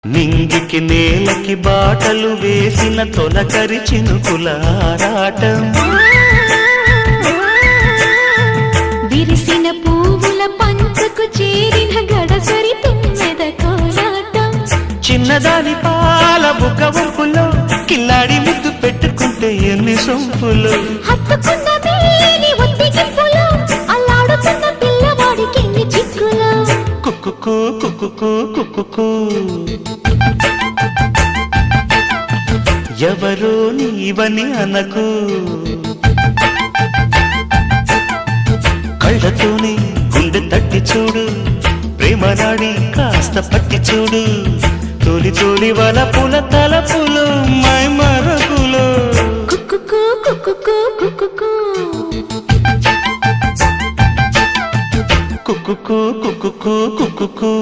నింగికి నేలకి బాటలు వేసిన తొలకరి చినుకుల ఆరాటం, విరిసిన పువ్వుల పంచకు చేరిన గడసరి తుమ్మెద కోలాటం, చిన్నదాని పాల బుక్క వంపులో కిల్లాడి ముద్దు పెట్టుకుంటే ఎన్ని సొంపులు, హత్తుకున్న మేని ఒత్తిగింపులో అల్లాడుతున్న పిల్లవాడికి ఎన్ని చిక్కులు. కుక్కుకు కుక్కుకు కుక్కుకు ఎవరో నీవని అనకు, కళ్ళతోనే గుండె తట్టి చూడు, ప్రేమ నాడి కాస్త పట్టి చూడు, తోలి తోలి వలపుల తలపులు మై మరపులు. కుక్కుకు కుక్కుకు కుక్కుకు కుక్కుకు కుక్కుకు కుక్కుకు